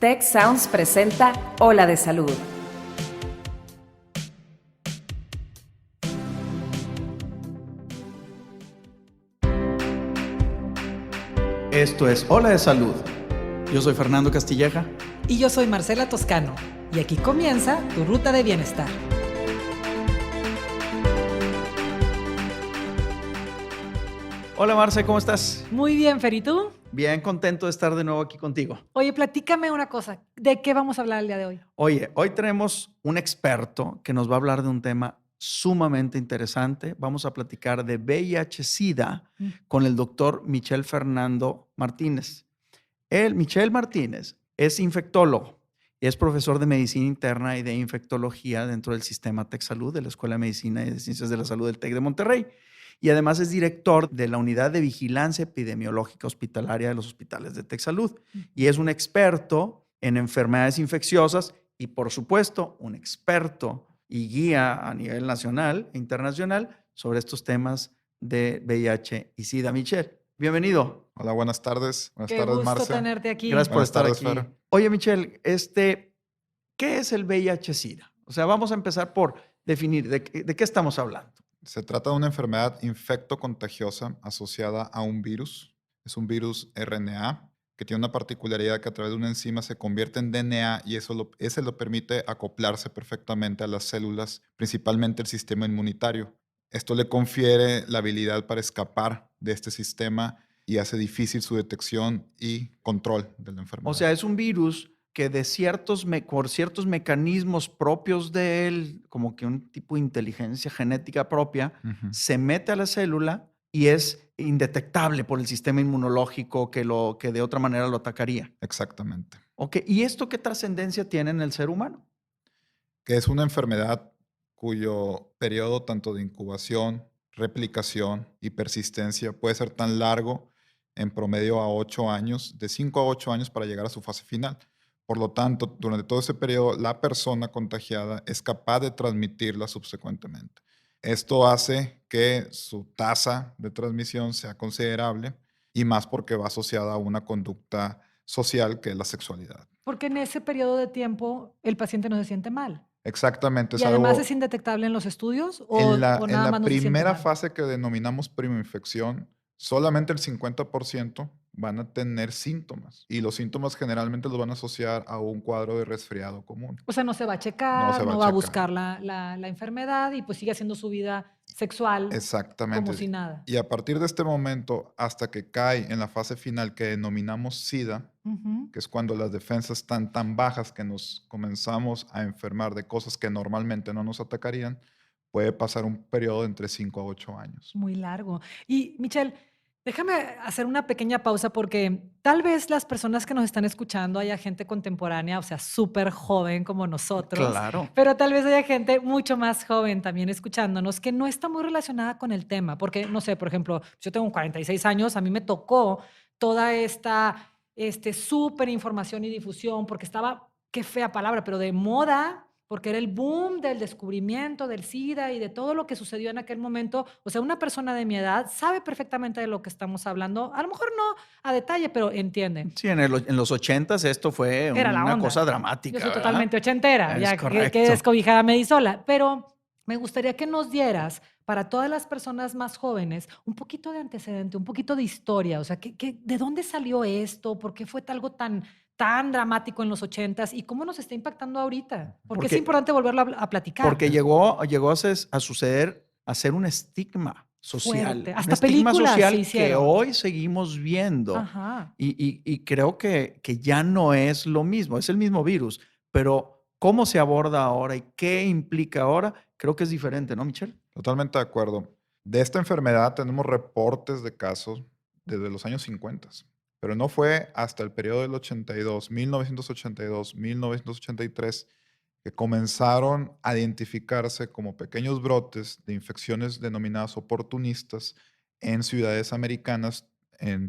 Tech Sounds presenta Ola de Salud. Esto es Ola de Salud. Yo soy Fernando Castilleja. Y yo soy Marcela Toscano. Y aquí comienza tu ruta de bienestar. Hola Marce, ¿cómo estás? Muy bien, Fer, ¿y tú? Bien, contento de estar de nuevo aquí contigo. Oye, platícame una cosa. ¿De qué vamos a hablar el día de hoy? Oye, hoy tenemos un experto que nos va a hablar de un tema sumamente interesante. Vamos a platicar de VIH-Sida con el doctor Michel Fernando Martínez. Michel Martínez, es infectólogo y es profesor de medicina interna y de infectología dentro del sistema TecSalud de la Escuela de Medicina y de Ciencias de la Salud del TEC de Monterrey. Y además es director de la Unidad de Vigilancia Epidemiológica Hospitalaria de los hospitales de TecSalud. Y es un experto en enfermedades infecciosas y, por supuesto, un experto y guía a nivel nacional e internacional sobre estos temas de VIH y SIDA. Michel, bienvenido. Hola, buenas tardes. Buenas Qué tardes, gusto Marce. tenerte aquí. Gracias por Buenas estar tardes, aquí. Fer. Oye, Michel, ¿qué es el VIH-Sida? O sea, vamos a empezar por definir de qué estamos hablando. Se trata de una enfermedad infectocontagiosa asociada a un virus. Es un virus RNA que tiene una particularidad que a través de una enzima se convierte en DNA y ese lo permite acoplarse perfectamente a las células, principalmente el sistema inmunitario. Esto le confiere la habilidad para escapar de este sistema y hace difícil su detección y control de la enfermedad. O sea, es un virus que por ciertos mecanismos propios de él, como que un tipo de inteligencia genética propia, se mete a la célula y es indetectable por el sistema inmunológico que de otra manera lo atacaría. Exactamente. Okay. ¿Y esto qué trascendencia tiene en el ser humano? Que es una enfermedad cuyo periodo tanto de incubación, replicación y persistencia puede ser tan largo, en promedio a 8 años, de 5 a 8 años para llegar a su fase final. Por lo tanto, durante todo ese periodo, la persona contagiada es capaz de transmitirla subsecuentemente. Esto hace que su tasa de transmisión sea considerable y más porque va asociada a una conducta social que es la sexualidad. Porque en ese periodo de tiempo el paciente no se siente mal. Exactamente. ¿Y además es indetectable en los estudios o En nada la más no se siente primera mal? fase que denominamos primoinfección, solamente el 50% van a tener síntomas. Y los síntomas generalmente los van a asociar a un cuadro de resfriado común. O sea, no se va a No checar, se va no a va a checar. buscar la enfermedad y pues sigue haciendo su vida sexual Exactamente. como si nada. Y a partir de este momento, hasta que cae en la fase final que denominamos SIDA, Ujú. que es cuando las defensas están tan bajas que nos comenzamos a enfermar de cosas que normalmente no nos atacarían, puede pasar un periodo de entre 5 a 8 años. Muy largo. Y Michelle, déjame hacer una pequeña pausa porque tal vez las personas que nos están escuchando haya gente contemporánea, o sea, súper joven como nosotros, Claro. pero tal vez haya gente mucho más joven también escuchándonos que no está muy relacionada con el tema, porque, no sé, por ejemplo, yo tengo 46 años, a mí me tocó toda esta súper información y difusión, porque estaba, qué fea palabra, pero de moda, porque era el boom del descubrimiento del SIDA y de todo lo que sucedió en aquel momento. O sea, una persona de mi edad sabe perfectamente de lo que estamos hablando, a lo mejor no a detalle, pero entiende. Sí, en los 80s esto fue Era la una onda. cosa dramática. Yo soy ¿verdad? totalmente ochentera, Es ya correcto. que descobijada me di sola, pero me gustaría que nos dieras, para todas las personas más jóvenes, un poquito de antecedente, un poquito de historia. O sea, ¿de dónde salió esto? ¿Por qué fue algo tan dramático en los 80s? ¿Y cómo nos está impactando ahorita? Porque es importante volverlo a platicar. Porque llegó a suceder, a ser un estigma social. Fuerte. Un Hasta estigma películas se social que hicieron. hoy seguimos viendo. Ajá. Y creo que ya no es lo mismo, es el mismo virus, pero cómo se aborda ahora y qué implica ahora, creo que es diferente, ¿no, Michelle? Totalmente de acuerdo. De esta enfermedad tenemos reportes de casos desde los años 50, pero no fue hasta el periodo del 82, 1982, 1983, que comenzaron a identificarse como pequeños brotes de infecciones denominadas oportunistas en ciudades americanas,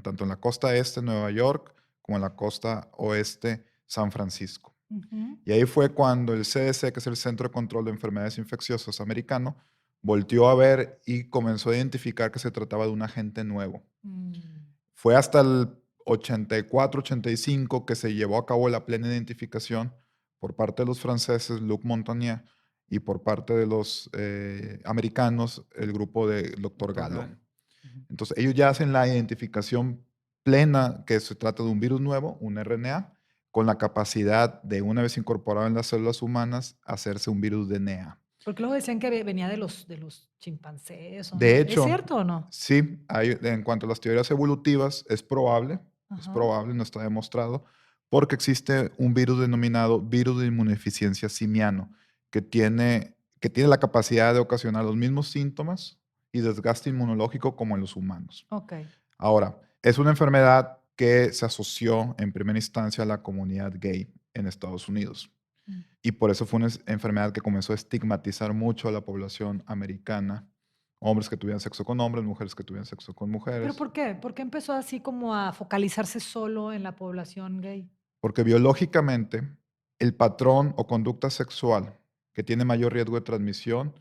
tanto en la costa este, Nueva York, como en la costa oeste, San Francisco. Ujú. Y ahí fue cuando el CDC, que es el Centro de Control de Enfermedades Infecciosas americano, volteó a ver y comenzó a identificar que se trataba de un agente nuevo. Mm. Fue hasta el 84-85 que se llevó a cabo la plena identificación por parte de los franceses, Luc Montagnier, y por parte de los americanos, el grupo de Dr. Gallo. Entonces, ellos ya hacen la identificación plena, que se trata de un virus nuevo, un RNA, con la capacidad de, una vez incorporado en las células humanas, hacerse un virus DNA. Porque luego decían que venía de los chimpancés. ¿O no? De ¿Es hecho, cierto o no? sí, en cuanto a las teorías evolutivas, es probable, no está demostrado, porque existe un virus denominado virus de inmunodeficiencia simiano, que tiene la capacidad de ocasionar los mismos síntomas y desgaste inmunológico como en los humanos. Ok. Ahora, es una enfermedad que se asoció en primera instancia a la comunidad gay en Estados Unidos. Y por eso fue una enfermedad que comenzó a estigmatizar mucho a la población americana. Hombres que tuvieran sexo con hombres, mujeres que tuvieran sexo con mujeres. ¿Pero por qué? ¿Por qué empezó así como a focalizarse solo en la población gay? Porque biológicamente el patrón o conducta sexual que tiene mayor riesgo de transmisión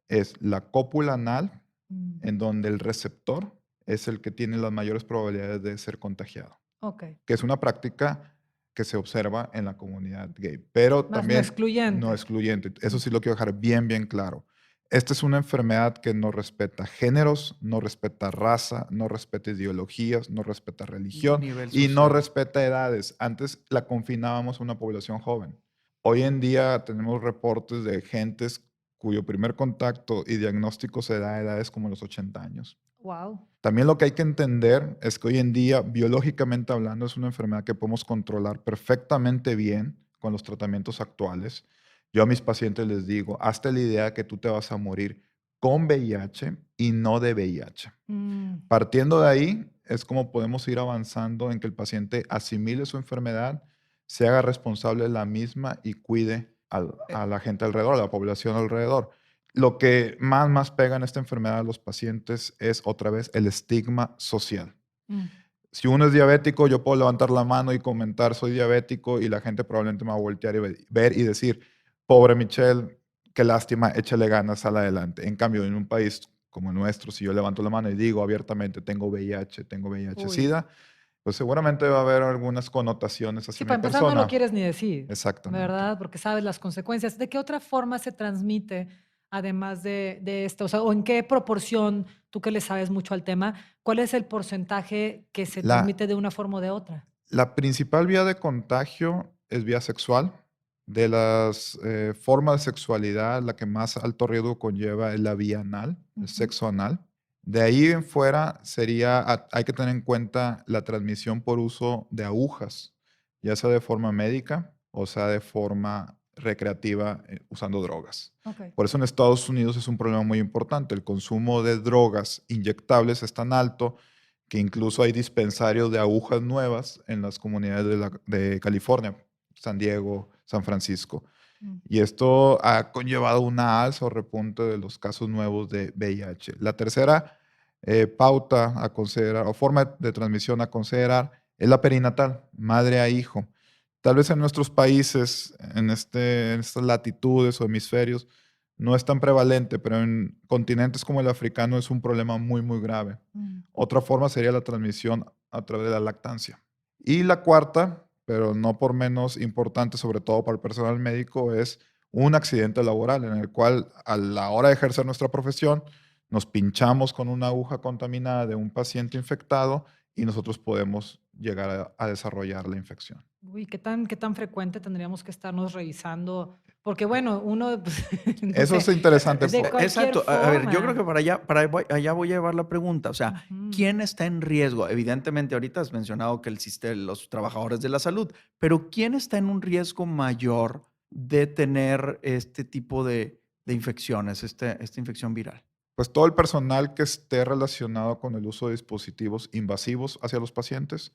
es la cópula anal, en donde el receptor es el que tiene las mayores probabilidades de ser contagiado. Ok. Que es una práctica que se observa en la comunidad gay, pero Más también no excluyente. no excluyente. Eso sí lo quiero dejar bien, bien claro. Esta es una enfermedad que no respeta géneros, no respeta raza, no respeta ideologías, no respeta religión Nivel y no social. respeta edades. Antes la confinábamos a una población joven. Hoy en día tenemos reportes de gentes cuyo primer contacto y diagnóstico se da a edades como los 80 años. Wow. También lo que hay que entender es que hoy en día, biológicamente hablando, es una enfermedad que podemos controlar perfectamente bien con los tratamientos actuales. Yo a mis pacientes les digo, hazte la idea que tú te vas a morir con VIH y no de VIH. Partiendo de ahí, es como podemos ir avanzando en que el paciente asimile su enfermedad, se haga responsable de la misma y cuide a la gente alrededor, a la población alrededor. Lo que más pega en esta enfermedad a los pacientes es, otra vez, el estigma social. Si uno es diabético, yo puedo levantar la mano y comentar, soy diabético, y la gente probablemente me va a voltear y ver y decir, pobre Michelle, qué lástima, échale ganas, sal adelante. En cambio, en un país como el nuestro, si yo levanto la mano y digo abiertamente, tengo VIH, SIDA, pues seguramente va a haber algunas connotaciones hacia Sí, mi para empezar persona. no lo quieres ni decir. Exactamente. ¿Verdad? Porque sabes las consecuencias. ¿De qué otra forma se transmite, además de esto? O sea, ¿o en qué proporción, tú que le sabes mucho al tema, cuál es el porcentaje que se transmite de una forma o de otra? La principal vía de contagio es vía sexual. De las formas de sexualidad, la que más alto riesgo conlleva es la vía anal, el sexo anal. De ahí en fuera hay que tener en cuenta la transmisión por uso de agujas, ya sea de forma médica o sea de forma recreativa usando drogas. Okay. Por eso en Estados Unidos es un problema muy importante. El consumo de drogas inyectables es tan alto que incluso hay dispensarios de agujas nuevas en las comunidades de California, San Diego, San Francisco. Y esto ha conllevado una alza o repunte de los casos nuevos de VIH. La tercera pauta a considerar o forma de transmisión a considerar es la perinatal, madre a hijo. Tal vez en nuestros países, en estas latitudes o hemisferios, no es tan prevalente, pero en continentes como el africano es un problema muy, muy grave. Otra forma sería la transmisión a través de la lactancia. Y la cuarta, pero no por menos importante, sobre todo para el personal médico, es un accidente laboral en el cual a la hora de ejercer nuestra profesión nos pinchamos con una aguja contaminada de un paciente infectado y nosotros podemos llegar a desarrollar la infección. Uy, ¿qué tan frecuente tendríamos que estarnos revisando? Porque bueno, uno... Pues, no Eso sé, es interesante. de cualquier Exacto. A ver, yo creo forma. que allá voy a llevar la pregunta. O sea, ¿quién está en riesgo? Evidentemente, ahorita has mencionado que los trabajadores de la salud, pero ¿quién está en un riesgo mayor de tener este tipo de infecciones, esta infección viral? Pues todo el personal que esté relacionado con el uso de dispositivos invasivos hacia los pacientes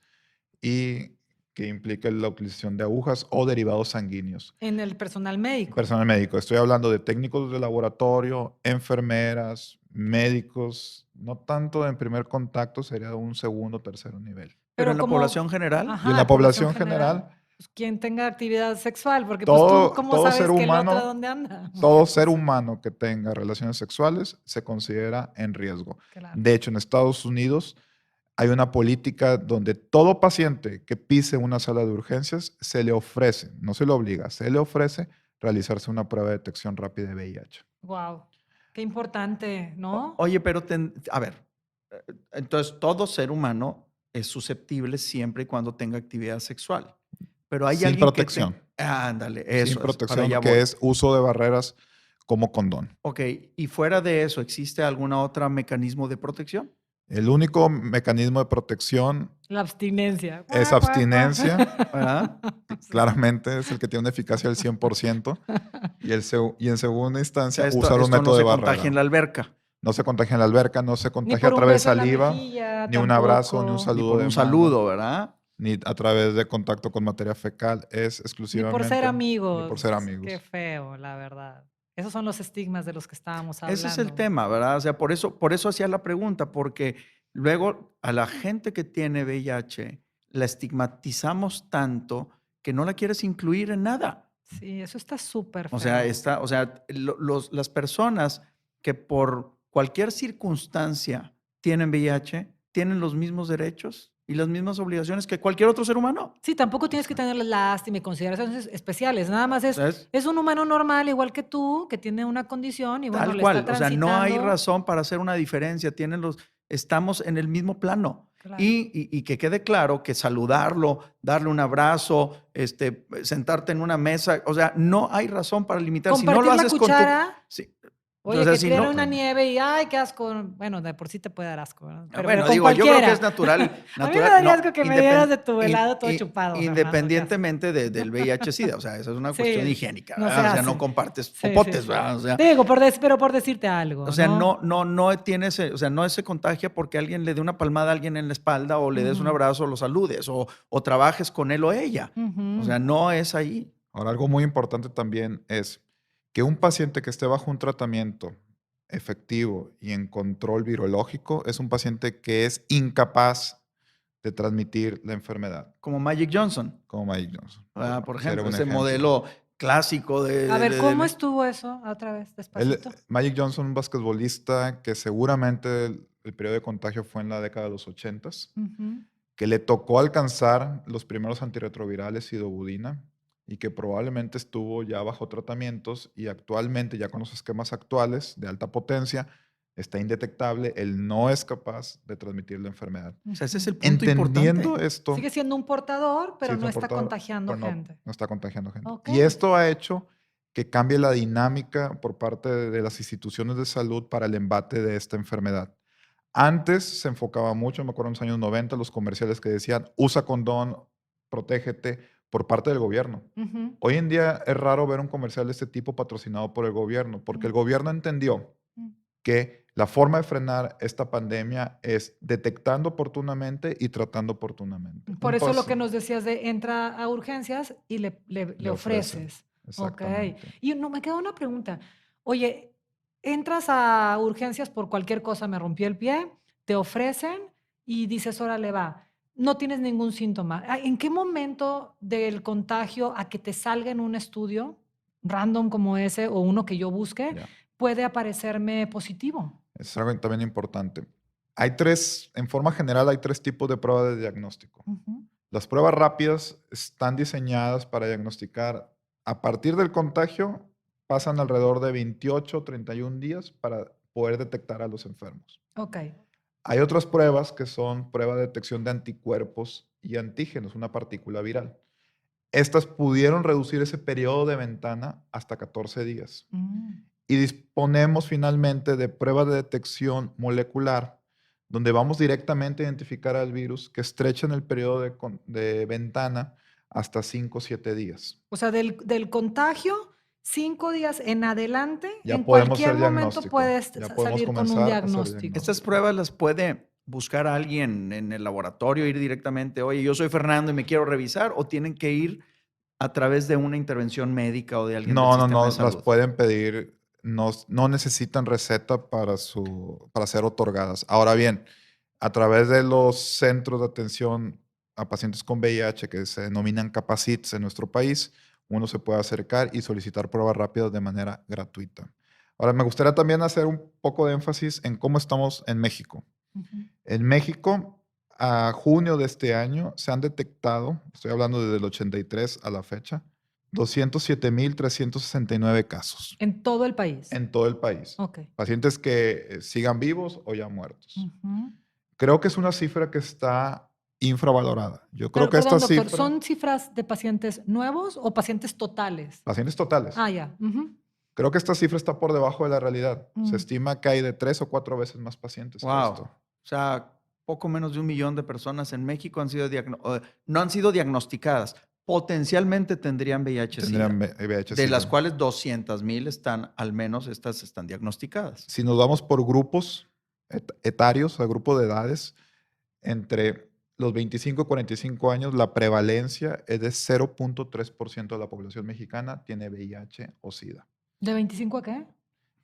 y que implique la utilización de agujas o derivados sanguíneos. En el personal médico. Personal médico. Estoy hablando de técnicos de laboratorio, enfermeras, médicos, no tanto en primer contacto, sería un segundo o tercero nivel. Pero en la población general. Ajá, Y en la población general, pues, quien tenga actividad sexual, porque todo- pues tú, ¿cómo todo sabes ser que el humano- otro dónde anda? todo ser humano que tenga relaciones sexuales se considera en riesgo. Claro. De hecho, en Estados Unidos hay una política donde todo paciente que pise una sala de urgencias se le ofrece, no se le obliga, se le ofrece realizarse una prueba de detección rápida de VIH. Wow, qué importante, ¿no? Oye, pero a ver, entonces todo ser humano es susceptible siempre y cuando tenga actividad sexual. Pero hay Sin alguien protección. Ándale, Sin eso es, para protección, allá que voy. es uso de barreras como condón. Ok, y fuera de eso, ¿existe algún otro mecanismo de protección? El único mecanismo de protección La abstinencia. es Guau, guau, guau. ¿Verdad? claramente es el que tiene una eficacia del 100%, y en segunda O instancia sea, usar un esto no método se de contagia barrera. en la alberca, No se contagia en la alberca, no se Ni contagia por a un través de beso en la saliva, mejilla, ni un abrazo, ni un tampoco. ni saludo por de un mano, saludo, ¿verdad? ni a través de contacto con materia fecal. Es Ni exclusivamente por ser ni por ser amigos. Qué amigos. feo, la verdad. Esos son los estigmas de los que estábamos Ese es el hablando. tema, ¿verdad? O sea, por eso hacía la pregunta, porque luego a la gente que tiene VIH la estigmatizamos tanto que no la quieres incluir en nada. Sí, eso está súper O sea, feo. las personas que por cualquier circunstancia tienen VIH tienen los mismos derechos y las mismas obligaciones que cualquier otro ser humano. Sí, tampoco tienes que tener lástima y consideraciones especiales. Nada más ¿Sabes? es un humano normal, igual que tú, que tiene una condición y bueno, Tal le está cual. O sea, no hay transitando. razón para hacer una diferencia. Estamos en el mismo plano. Claro. Y que quede claro que saludarlo, darle un abrazo, sentarte en una mesa, o sea, no hay razón para limitar. Si no Compartir lo la haces con tu... cuchara. Sí. Oye, O sea, que si tiene no, una nieve y ay, qué asco. Bueno, de por sí te puede dar asco, ¿verdad? Pero bueno, con digo, yo creo que cualquiera. es natural, A mí me daría asco no, que me dieras de tu helado todo chupado, Fernando, qué asco. independientemente del VIH-Sida, o sea, esa es una cuestión Sí, higiénica, no se ¿verdad? O sea, hace. no compartes Sí, popotes, sí. ¿verdad? O sea, Digo, pero por decirte algo, o sea, ¿no? no tiene ese, o sea, no se contagia porque alguien le dé una palmada a alguien en la espalda o le des un Ujú. abrazo o lo saludes o trabajes con él o ella. O sea, Ujú. no es ahí. Ahora, algo muy importante también es que un paciente que esté bajo un tratamiento efectivo y en control virológico es un paciente que es incapaz de transmitir la enfermedad, Como Magic Johnson, como Mike Johnson. por Sería ejemplo, un ese ejemplo. modelo clásico A ver, de- ¿cómo de- estuvo eso? Otra vez, despacito. Magic Johnson, un basquetbolista que seguramente el periodo de contagio fue en la década de los 80s, Ujú. que le tocó alcanzar los primeros antirretrovirales y Dobudina, y que probablemente estuvo ya bajo tratamientos y actualmente, ya con los esquemas actuales de alta potencia, está indetectable. Él no es capaz de transmitir la enfermedad. O sea, ese es el Ujú. punto Entendiendo importante. esto, Sigue siendo un portador, pero sí, no es está portador, contagiando pero gente. no está contagiando gente. Ok. Y esto ha hecho que cambie la dinámica por parte de las instituciones de salud para el embate de esta enfermedad. Antes se enfocaba mucho, me acuerdo en los años 90, los comerciales que decían, usa condón, protégete, por parte del gobierno. Ujú. Hoy en día es raro ver un comercial de este tipo patrocinado por el gobierno, porque el gobierno entendió Mm. que la forma de frenar esta pandemia es detectando oportunamente y tratando oportunamente. Por Un eso lo paso- que nos decías de entra a urgencias y le Le ofrecen. ofreces. Ok. Exactamente. Y no, me queda una pregunta. Oye, entras a urgencias por cualquier cosa, me rompí el pie, te ofrecen y dices, órale, va. No tienes ningún síntoma. ¿En qué momento del contagio a que te salga en un estudio random como ese o uno que yo busque Ya. puede aparecerme positivo? Es algo también importante. En forma general, hay tres tipos de pruebas de diagnóstico. Ujú. Las pruebas rápidas están diseñadas para diagnosticar a partir del contagio, pasan alrededor de 28 o 31 días para poder detectar a los enfermos. Ok. Hay otras pruebas que son pruebas de detección de anticuerpos y antígenos, una partícula viral. Estas pudieron reducir ese periodo de ventana hasta 14 días. Mm. Y disponemos finalmente de pruebas de detección molecular, donde vamos directamente a identificar al virus que estrechan el periodo de ventana hasta 5 o 7 días. O sea, del contagio, 5 días en adelante, Ya en podemos cualquier hacer momento diagnóstico. puedes Ya podemos salir con un comenzar a hacer diagnóstico. Estas pruebas las puede buscar a alguien en el laboratorio, ir directamente, oye, yo soy Fernando y me quiero revisar, o tienen que ir a través de una intervención médica o de alguien del No, sistema de las salud. pueden pedir, no necesitan receta para ser otorgadas. Ahora bien, a través de los centros de atención a pacientes con VIH, que se denominan CAPACITs en nuestro país, uno se puede acercar y solicitar pruebas rápidas de manera gratuita. Ahora, me gustaría también hacer un poco de énfasis en cómo estamos en México. Ujú. En México a junio de este año se han detectado, estoy hablando desde el 83 a la fecha, 207,369 casos En todo el país. en todo el país. Ok. Pacientes que sigan vivos o ya muertos. Ujú. Creo que es una cifra que está infravalorada. Yo creo Pero, que esta perdón, doctor, cifra... ¿son cifras de pacientes nuevos o pacientes totales? Pacientes totales. Ah, ya. Ujú. Creo que esta cifra está por debajo de la realidad. Mm. Se estima que hay de 3 o 4 veces más pacientes que Wow. esto. O sea, poco menos de 1 millón de personas en México no han sido diagnosticadas. Potencialmente tendrían VIH-Sida, Tendrían VIH-Sida. de las cuales 200,000 están, al menos estas están diagnosticadas. Si nos vamos por grupos etarios, a grupo de edades, entre los 25 y 45 años, la prevalencia es de 0.3% de la población mexicana tiene VIH o SIDA. ¿De 25 a qué?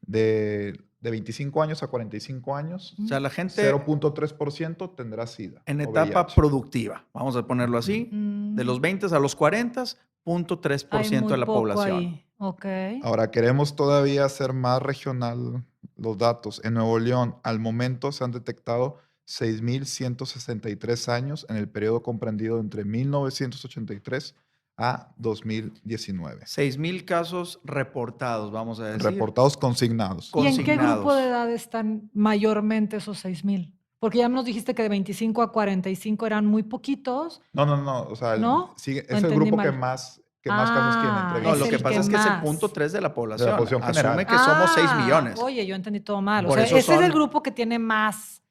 De 25 años a 45 años, O sea, la gente 0.3% tendrá SIDA. en o etapa VIH. productiva, vamos a ponerlo así, Mm. de los 20 a los 40, Hay 0.3% de muy la poco población. ahí. Ok. Ahora, queremos todavía hacer más regional los datos. En Nuevo León, al momento se han detectado 6,163 años en el periodo comprendido entre 1983 a 2019. 6,000 casos reportados, vamos a decir. Reportados consignados. ¿Y en qué consignados. grupo de edad están mayormente esos 6,000? Porque ya nos dijiste que de 25 a 45 eran muy poquitos. No. O sea, ¿No? sigue, ¿O es el entendí grupo mal? que más casos tiene. Ah, Entre No, es lo el que pasa que es que es el más. 0.3 de la población. población general. Asume que somos 6 millones. Oye, yo entendí todo mal. O Por sea, eso ese es el son- grupo que tiene más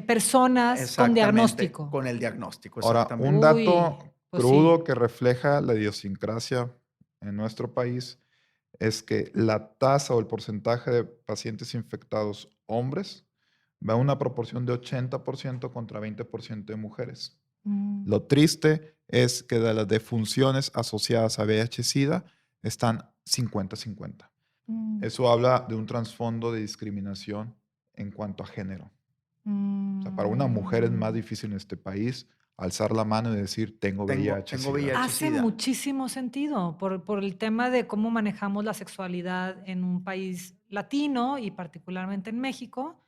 personas con Exactamente, diagnóstico. Con el diagnóstico, Ahora, exactamente. un dato Uy, pues crudo sí. que refleja la idiosincrasia en nuestro país es que la tasa o el porcentaje de pacientes infectados hombres va a una proporción de 80% contra 20% de mujeres. Mm, Lo triste es que de las defunciones asociadas a VIH-Sida están 50-50. mm, Eso habla de un trasfondo de discriminación en cuanto a género. O sea, para una mujer es más mm. difícil en este país alzar la mano y decir, tengo Tengo VIH-Sida. VIH. Hace SIDA. muchísimo sentido por el tema de cómo manejamos la sexualidad en un país latino y particularmente en México.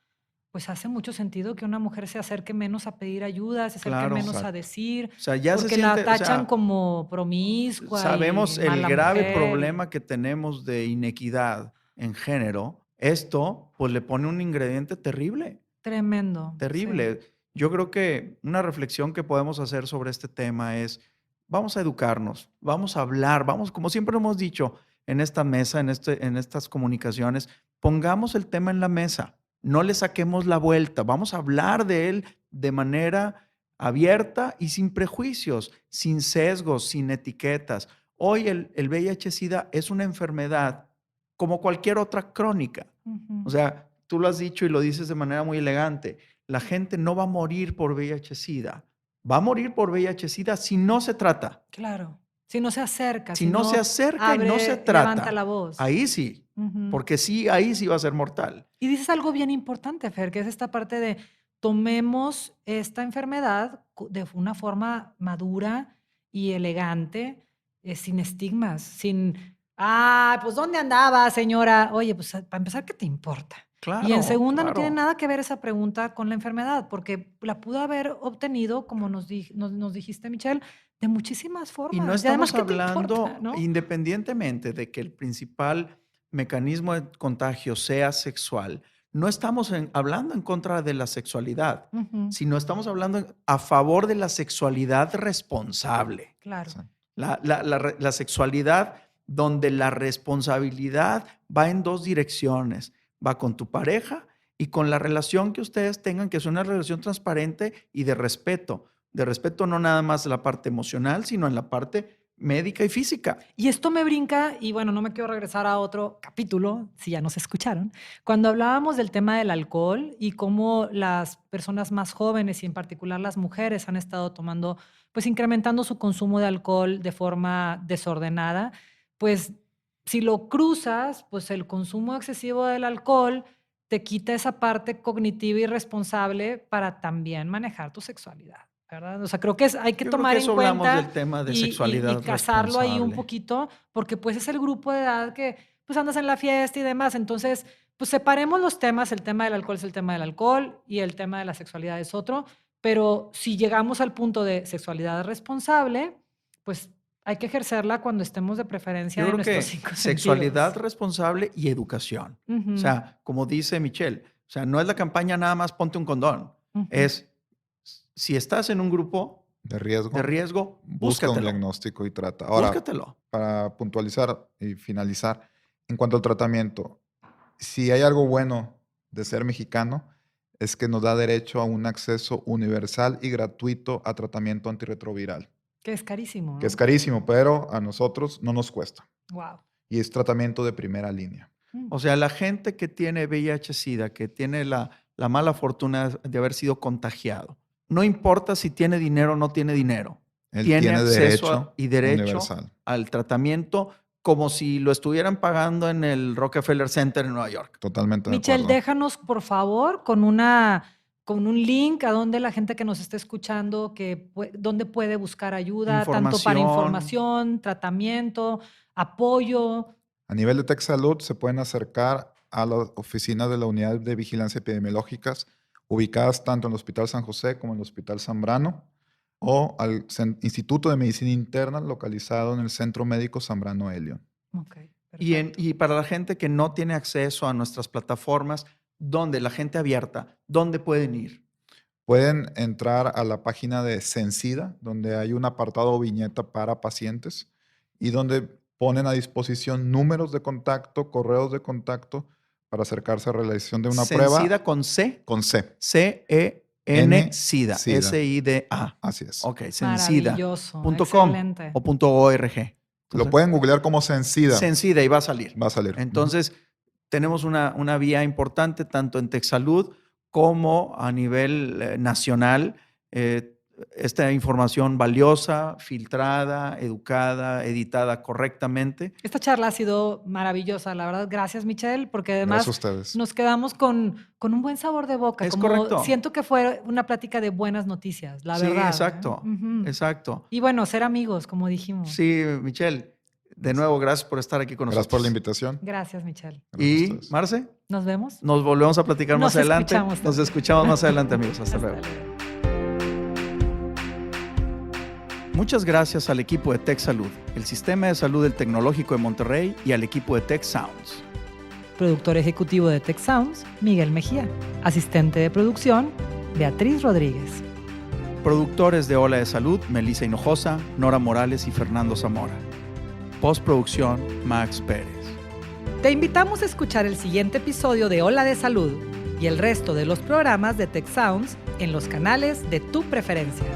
Pues hace mucho sentido que una mujer se acerque menos a pedir ayuda, se acerque Claro. menos a Exacto. decir, O sea, ya se porque la siente, o sea, tachan como promiscua sabemos y el mala grave mujer y- problema que tenemos de inequidad en género. Esto, pues, le pone un ingrediente terrible. Tremendo. sí. Terrible. Yo creo que una reflexión que podemos hacer sobre este tema es, vamos a educarnos, vamos a hablar, vamos, como siempre hemos dicho en esta mesa, en estas comunicaciones, pongamos el tema en la mesa, no le saquemos la vuelta, vamos a hablar de él de manera abierta y sin prejuicios, sin sesgos, sin etiquetas. Hoy el VIH-Sida es una enfermedad como cualquier otra crónica. Ujú. O sea, tú lo has dicho y lo dices de manera muy elegante. La gente no va a morir por VIH-Sida. Va a morir por VIH-Sida si no se trata. Claro. Si no se acerca, Si no se acerca y no se abre, trata. levanta la voz. Ahí sí. Ujú. Porque sí, ahí sí va a ser mortal. Y dices algo bien importante, Fer, que es esta parte de tomemos esta enfermedad de una forma madura y elegante, sin estigmas, sin, pues ¿dónde andaba, señora? Oye, pues para empezar, ¿qué te importa? Claro. Y en segunda, no claro. tiene nada que ver esa pregunta con la enfermedad, porque la pudo haber obtenido, como nos dijiste, Michelle, de muchísimas formas. Y no además, estamos ¿qué te hablando, importa, no? independientemente de que el principal mecanismo de contagio sea sexual, no estamos hablando en contra de la sexualidad, Ujú, sino estamos hablando a favor de la sexualidad responsable. claro. Exacto. La sexualidad donde la responsabilidad va en dos direcciones. Va con tu pareja y con la relación que ustedes tengan, que es una relación transparente y de respeto. De respeto no nada más en la parte emocional, sino en la parte médica y física. Y esto me brinca, y bueno, no me quiero regresar a otro capítulo, si ya nos escucharon, cuando hablábamos del tema del alcohol y cómo las personas más jóvenes y en particular las mujeres han estado tomando, pues incrementando su consumo de alcohol de forma desordenada, pues si lo cruzas, pues el consumo excesivo del alcohol te quita esa parte cognitiva y responsable para también manejar tu sexualidad, ¿verdad? O sea, creo que hay que Yo creo tomar que en eso hablamos cuenta del tema de y sexualidad casarlo ahí un responsable. poquito, porque pues es el grupo de edad que pues andas en la fiesta y demás. Entonces, pues separemos los temas. El tema del alcohol es el tema del alcohol y el tema de la sexualidad es otro, Pero si llegamos al punto de sexualidad responsable, pues hay que ejercerla cuando estemos de preferencia Yo en creo que nuestros 5 sexualidad sentidos. responsable y educación. Ujú, O sea, como dice Michelle, o sea, no es la campaña nada más ponte un condón. ujú. Es, si estás en un grupo De riesgo, de riesgo, busca un búscatelo. diagnóstico y trata. Ahora, Búscatelo. para puntualizar y finalizar, en cuanto al tratamiento, si hay algo bueno de ser mexicano, es que nos da derecho a un acceso universal y gratuito a tratamiento antirretroviral, Que es carísimo, que es ¿no? carísimo, pero a nosotros no nos cuesta. Wow. Y es tratamiento de primera línea. O sea, la gente que tiene VIH-Sida, que tiene la mala fortuna de haber sido contagiado, no importa si tiene dinero o no tiene dinero, Él tiene tiene acceso derecho derecho universal. al tratamiento como si lo estuvieran pagando en el Rockefeller Center en Nueva York. Totalmente de Michelle, acuerdo. déjanos, por favor, con un link a donde la gente que nos esté escuchando, dónde puede buscar ayuda, tanto para información, tratamiento, apoyo. A nivel de TechSalud se pueden acercar a la oficina de la Unidad de Vigilancia Epidemiológicas, ubicadas tanto en el Hospital San José como en el Hospital Zambrano, o al Instituto de Medicina Interna, localizado en el Centro Médico Zambrano Elion. Ok, Y, perfecto. y para la gente que no tiene acceso a nuestras plataformas, ¿dónde? La gente abierta, ¿dónde pueden ir? Pueden entrar a la página de Censida, donde hay un apartado o viñeta para pacientes y donde ponen a disposición números de contacto, correos de contacto para acercarse a la realización de una prueba Censida con C, con C. C-E-N, SIDA, SIDA. S-I-D-A. Así es. Ok, Maravilloso, censida.com excelente. o .org. Lo Entonces, pueden googlear como Censida. Censida y va a salir. Va a salir. Entonces, tenemos una vía importante tanto en TechSalud como a nivel nacional. Esta información valiosa, filtrada, educada, editada correctamente. Esta charla ha sido maravillosa, la verdad. Gracias, Michelle, porque además Gracias a ustedes. nos quedamos con un buen sabor de boca. Es como correcto. Siento que fue una plática de buenas noticias, la Sí, verdad. exacto, Ujú. exacto. Y bueno, ser amigos, como dijimos. Sí, Michelle, de nuevo, gracias por estar aquí con Gracias nosotros. por la invitación. Gracias, Michelle. Gracias a Y, ustedes. Marce, Nos vemos. nos volvemos a platicar más adelante. escuchamos Nos también. escuchamos más adelante, amigos. Hasta luego. Muchas gracias al equipo de TechSalud, el Sistema de Salud del Tecnológico de Monterrey y al equipo de TechSounds. Productor ejecutivo de Tech Sounds, Miguel Mejía. Asistente de producción, Beatriz Rodríguez. Productores de Ola de Salud, Melissa Hinojosa, Nora Morales y Fernando Zamora. Postproducción, Max Pérez. Te invitamos a escuchar el siguiente episodio de Ola de Salud y el resto de los programas de Tech Sounds en los canales de tu preferencia.